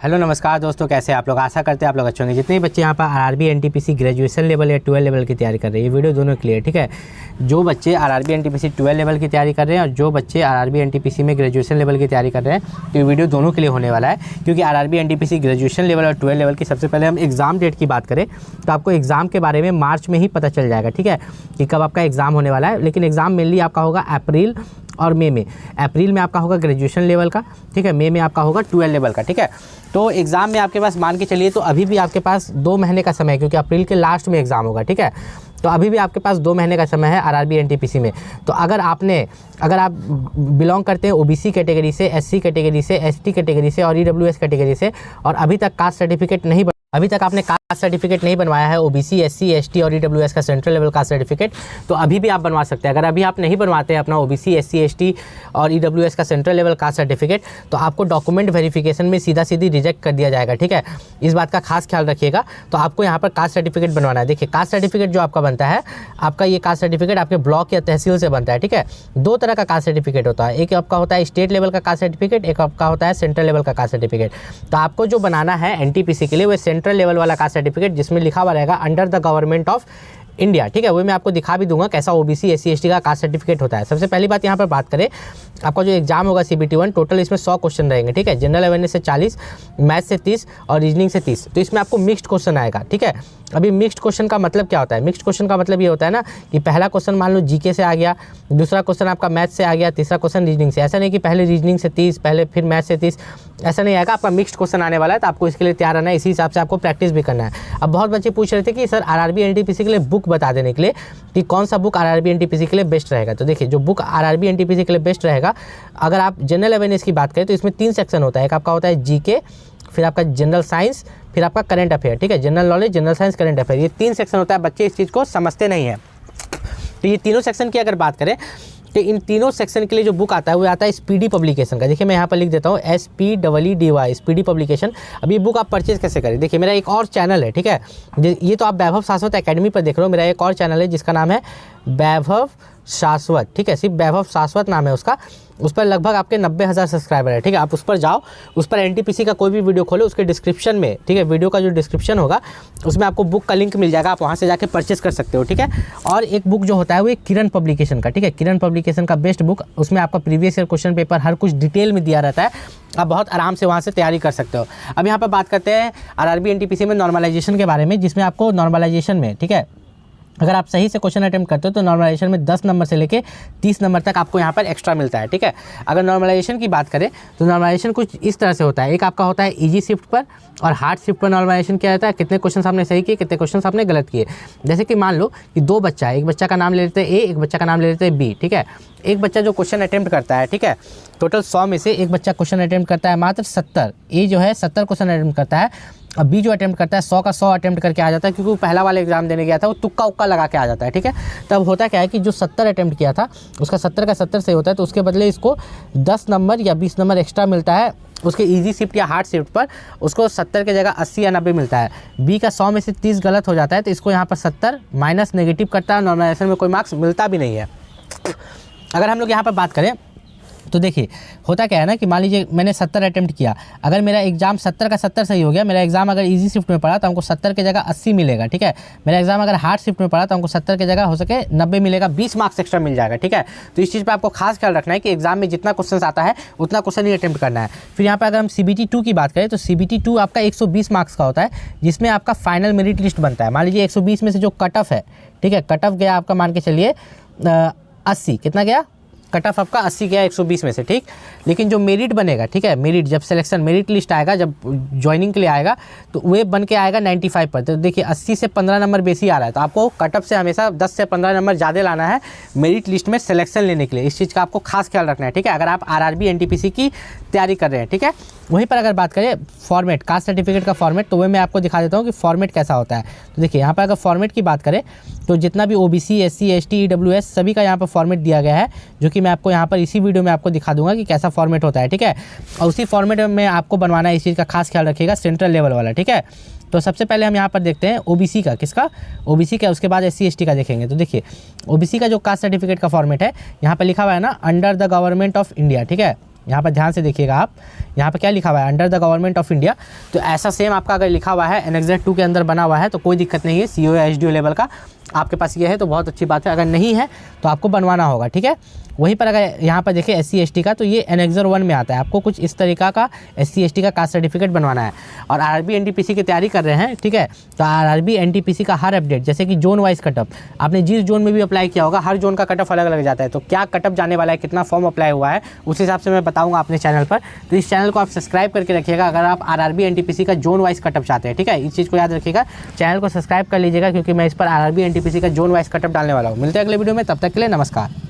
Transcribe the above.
Hello नमस्कार दोस्तों, कैसे आप लोग। आशा करते हैं आप लोग अच्छे होंगे। जितने भी बच्चे यहाँ पर आरआरबी एनटीपीसी ग्रेजुएशन लेवल या 12 लेवल की तैयारी कर रहे हैं, ये वीडियो दोनों क्लियर, ठीक है। जो बच्चे आरआरबी एनटीपीसी 12 लेवल की तैयारी कर रहे हैं और जो बच्चे आरआरबी एनटीपीसी में ग्रेजुएशन लेवल की तैयारी कर रहे हैं, तो ये वीडियो दोनों के लिए होने वाला है। क्योंकि आरआरबी एनटीपीसी ग्रेजुएशन लेवल और 12 लेवल की सबसे पहले हम एग्ज़ाम डेट की बात करें तो आपको एग्ज़ाम के बारे में मार्च में ही पता चल जाएगा, ठीक है, कि कब आपका एग्ज़ाम होने वाला है। लेकिन एग्ज़ाम मेनली आपका होगा अप्रैल और मई में। अप्रैल में आपका होगा ग्रेजुएशन लेवल का, ठीक है, मई में आपका होगा 12 लेवल का, ठीक है। तो एग्ज़ाम में आपके पास मान के चलिए तो अभी भी आपके पास 2 महीने का समय है, क्योंकि अप्रैल के लास्ट में एग्ज़ाम होगा, ठीक है। तो अभी भी आपके पास 2 महीने का समय है आरआरबी एनटीपीसी में। तो अगर आप बिलोंग करते हैं ओबीसी कैटेगरी से, एससी कैटेगरी से, एसटी कैटेगरी से और ईडब्ल्यूएस कैटेगरी से, और अभी तक आपने कास्ट सर्टिफिकेट नहीं बनवाया है, ओबीसी, एससी, एसटी और ईडब्ल्यूएस का सेंट्रल लेवल कास्ट सर्टिफिकेट, तो अभी भी आप बनवा सकते हैं। अगर अभी आप नहीं बनवाते हैं अपना ओबीसी, एससी, एसटी और ईडब्ल्यूएस का सेंट्रल लेवल कास्ट सर्टिफिकेट, तो आपको डॉक्यूमेंट वेरिफिकेशन में सीधी रिजेक्ट कर दिया जाएगा, ठीक है। इस बात का खास ख्याल रखिएगा। तो आपको यहाँ पर कास्ट सर्टिफिकेट बनवाना है। देखिए, कास्ट सर्टिफिकेट जो आपका बनता है, आपका ये कास्ट सर्टिफिकेट आपके ब्लॉक या तहसील से बनता है, ठीक है। 2 तरह का कास्ट सर्टिफिकेट होता है, एक आपका होता है स्टेट लेवल का कास्ट सर्टिफिकेट, एक आपका होता है सेंट्रल लेवल का कास्ट सर्टिफिकेट। तो आपको जो बनाना है एनटीपीसी के लिए वो सेंट्रल लेवल वाला कास्ट सर्टिफिकेट, जिसमें लिखा हुआ रहेगा under the government of India, ठीक है। वो मैं आपको दिखा भी दूंगा कैसा ओबीसी, एससी, एसटी का कास्ट सर्टिफिकेट होता है। सबसे पहली बात यहाँ पर बात करें, आपका जो एग्जाम होगा सीबीटी 1, टोटल इसमें 100 क्वेश्चन रहेंगे, ठीक है। जनरल अवेयरनेस से 40, मैथ से 30 और रीजनिंग से 30। तो इसमें आपको मिक्स्ड क्वेश्चन आएगा, ठीक है। अभी मिक्स्ड क्वेश्चन का मतलब क्या होता है? मिक्स्ड क्वेश्चन का मतलब ये होता है ना कि पहला क्वेश्चन मान लो जीके से आ गया, दूसरा क्वेश्चन आपका मैथ से आ गया, तीसरा क्वेश्चन रीजनिंग से। ऐसा नहीं कि पहले रीजनिंग से 30, पहले फिर मैथ से 30, ऐसा नहीं आएगा। आपका मिक्स्ड क्वेश्चन आने वाला है, तो आपको इसके लिए तैयार रहना है। इसी हिसाब से आपको प्रैक्टिस भी करना है। अब बहुत बच्चे पूछ रहे थे कि सर आरआरबी एनटीपीसी के लिए बुक बता देने के लिए कि कौन सा बुक आरआरबी एनटीपीसी के लिए बेस्ट रहेगा। तो देखिए, जो बुक आरआरबी एनटीपीसी के लिए बेस्ट रहेगा, अगर आप जनरल अवेयरनेस की बात करें तो इसमें 3 सेक्शन होता है। एक आपका होता है जीके, फिर आपका जनरल साइंस, फिर आपका करंट अफेयर, ठीक है। General knowledge, general science, current affair, ये 3 सेक्शन होता है। बच्चे इस चीज़ को समझते नहीं है। तो ये तीनों सेक्शन की अगर बात करें तो इन तीनों सेक्शन के लिए जो बुक आता है वो आता है स्पीडी पब्लिकेशन का। देखिए, मैं यहाँ पर लिख देता हूँ SPEEDY, स्पीडी पब्लिकेशन। अब ये बुक आप परचेज कैसे करें? देखिए, मेरा एक और चैनल है, ठीक है। ये तो आप वैभव शाश्वत एकेडमी पर देख रहे हो। मेरा एक और चैनल है जिसका नाम है वैभव शाश्वत, ठीक है। सिर्फ वैभव शाश्वत नाम है उसका। उस पर लगभग आपके 90,000 सब्सक्राइबर है, ठीक है। आप उस पर जाओ, उस पर एनटीपीसी का कोई भी वीडियो खोलो, उसके डिस्क्रिप्शन में, ठीक है, वीडियो का जो डिस्क्रिप्शन होगा उसमें आपको बुक का लिंक मिल जाएगा। आप वहाँ से जाके परचेस कर सकते हो, ठीक है। और एक बुक जो होता है वो एक किरण पब्लिकेशन का, ठीक है। किरण पब्लिकेशन का बेस्ट बुक, उसमें आपका प्रीवियस ईयर क्वेश्चन पेपर हर कुछ डिटेल में दिया रहता है। आप बहुत आराम से वहाँ से तैयारी कर सकते हो। अब यहाँ पर बात करते हैं आरआरबी एनटीपीसी में नॉर्मलाइजेशन के बारे में, जिसमें आपको नॉर्मलाइजेशन में, ठीक है, अगर आप सही से क्वेश्चन अटेम्प्ट करते हो तो नॉर्मलाइजेशन में 10 नंबर से लेके 30 नंबर तक आपको यहाँ पर एक्स्ट्रा मिलता है, ठीक है। अगर नॉर्मलाइजेशन की बात करें तो नॉर्मलाइजेशन कुछ इस तरह से होता है। एक आपका होता है इजी शिफ्ट पर और हार्ड शिफ्ट पर नॉर्मलाइजेशन किया जाता है। कितने क्वेश्चन आपने सही किए, कितने क्वेश्चन आपने गलत किए। जैसे कि मान लो कि 2 बच्चा है, एक बच्चा का नाम ले लेते हैं ए, एक बच्चा का नाम ले लेते हैं बी, ठीक है। एक बच्चा जो क्वेश्चन अटेम्प्ट करता है, ठीक है, टोटल 100 में से एक बच्चा क्वेश्चन अटेम्प्ट करता है मात्र 70। ए जो है 70 क्वेश्चन अटेम्प्ट करता है। अब बी जो अटेम्प्ट करता है 100 का 100 अटेम्प्ट करके आ जाता है, क्योंकि वो पहला वाला एग्जाम देने गया था, वो तुक्का उक्का लगा के आ जाता है, ठीक है। तब होता क्या है कि जो 70 अटेम्प्ट किया था उसका 70 का 70 सही होता है, तो उसके बदले इसको 10 नंबर या 20 नंबर एक्स्ट्रा मिलता है। उसके इजी शिफ्ट या हार्ड शिफ्ट पर उसको 70 की जगह 80 या 90 मिलता है। बी का 100 में से 30 गलत हो जाता है, तो इसको यहाँ पर 70 माइनस नेगेटिव करता है। नॉर्मलाइजेशन में कोई मार्क्स मिलता भी नहीं है। अगर हम लोग यहाँ पर बात करें तो देखिए, होता क्या है ना कि मान लीजिए मैंने 70 अटेम्प्ट किया, अगर मेरा एग्जाम 70 का 70 सही हो गया, मेरा एग्जाम अगर इजी शिफ्ट में पड़ा तो हमको 70 की जगह 80 मिलेगा, ठीक है। मेरा एग्जाम अगर हार्ड शिफ्ट में पड़ा तो हमको 70 की जगह हो सके 90 मिलेगा, 20 मार्क्स एक्स्ट्रा मिल जाएगा, ठीक है। तो इस चीज़ पर आपको खास ख्याल रखना है कि एग्जाम में जितना क्वेश्चन आता है उतना क्वेश्चन ही अटेम्प्ट करना है। फिर यहाँ पर अगर हम CBT 2 की बात करें तो CBT 2 आपका 120 मार्क्स का होता है, जिसमें आपका फाइनल मेरिट लिस्ट बनता है। मान लीजिए 120 में से जो कट ऑफ है, ठीक है, कट ऑफ गया आपका, मान के चलिए 80, कितना गया कट ऑफ आपका 80 गया 120 में से, ठीक। लेकिन जो मेरिट बनेगा, ठीक है, मेरिट जब सिलेक्शन मेरिट लिस्ट आएगा, जब ज्वाइनिंग के लिए आएगा तो वे बन के आएगा 95 पर। तो देखिए 80 से 15 नंबर बेसी आ रहा है, तो आपको कट ऑफ से हमेशा 10 से 15 नंबर ज़्यादा लाना है मेरिट लिस्ट में सिलेक्शन लेने के लिए। इस चीज़ का आपको खास ख्याल रखना है, ठीक है, अगर आप आरआरबी एनटीपीसी की तैयारी कर रहे हैं, ठीक है। वहीं पर अगर बात करें फॉर्मेट, कास्ट सर्टिफिकेट का फॉर्मेट, तो वह मैं आपको दिखा देता हूँ कि फॉर्मेट कैसा होता है। तो देखिए, यहाँ पर अगर फॉर्मेट की बात करें तो जितना भी ओबीसी, एससी, एसटी, ईडब्ल्यूएस सभी का यहाँ पर फॉर्मेट दिया गया है, जो कि मैं आपको यहाँ पर इसी वीडियो में आपको दिखा दूंगा कि कैसा फॉर्मेट होता है, ठीक है। और उसी फॉर्मेट में आपको बनवाना है, इस चीज़ का खास ख्याल रखिएगा, सेंट्रल लेवल वाला, ठीक है। तो सबसे पहले हम यहाँ पर देखते हैं ओबीसी का, किसका, ओबीसी का, उसके बाद एससी एसटी का देखेंगे। तो देखिए, ओबीसी का जो कास्ट सर्टिफिकेट का फॉर्मेट है, यहाँ पर लिखा हुआ है ना under the government of India, ठीक है। यहाँ पर ध्यान से देखिएगा आप, यहाँ पे क्या लिखा हुआ है, under the government of India. तो ऐसा सेम आपका अगर लिखा हुआ है एनेक्सर 2 के अंदर बना हुआ है तो कोई दिक्कत नहीं है, CO या SDO लेवल का आपके पास ये है तो बहुत अच्छी बात है। अगर नहीं है तो आपको बनवाना होगा, ठीक है। वहीं पर अगर यहाँ पर देखिए SC ST का, तो ये एनेक्सर 1 में आता है। आपको कुछ इस तरीका का SC ST का कास्ट सर्टिफिकेट बनवाना है और RRB NTPC की तैयारी कर रहे हैं, ठीक है। तो RRB NTPC का हर अपडेट, जैसे कि जोन वाइज कटअप, आपने जिस जोन में भी अप्लाई किया होगा हर जोन का कटअप अलग अलग जाता है। तो क्या कटअप जाने वाला है, कितना फॉर्म अप्लाई हुआ है, उस हिसाब से मैं बताऊँगा अपने चैनल पर। तो इस चैनल को आप सब्सक्राइब करके रखिएगा अगर आप RRB NTPC का जोन वाइज कटअप चाहते हैं, ठीक है। इस चीज़ को याद रखिएगा, चैनल को सब्सक्राइब कर लीजिएगा क्योंकि मैं इस पर RRB NTPC का जोन वाइज कटअप डालने वाला हूँ। मिलते हैं अगले वीडियो में, तब तक के लिए नमस्कार।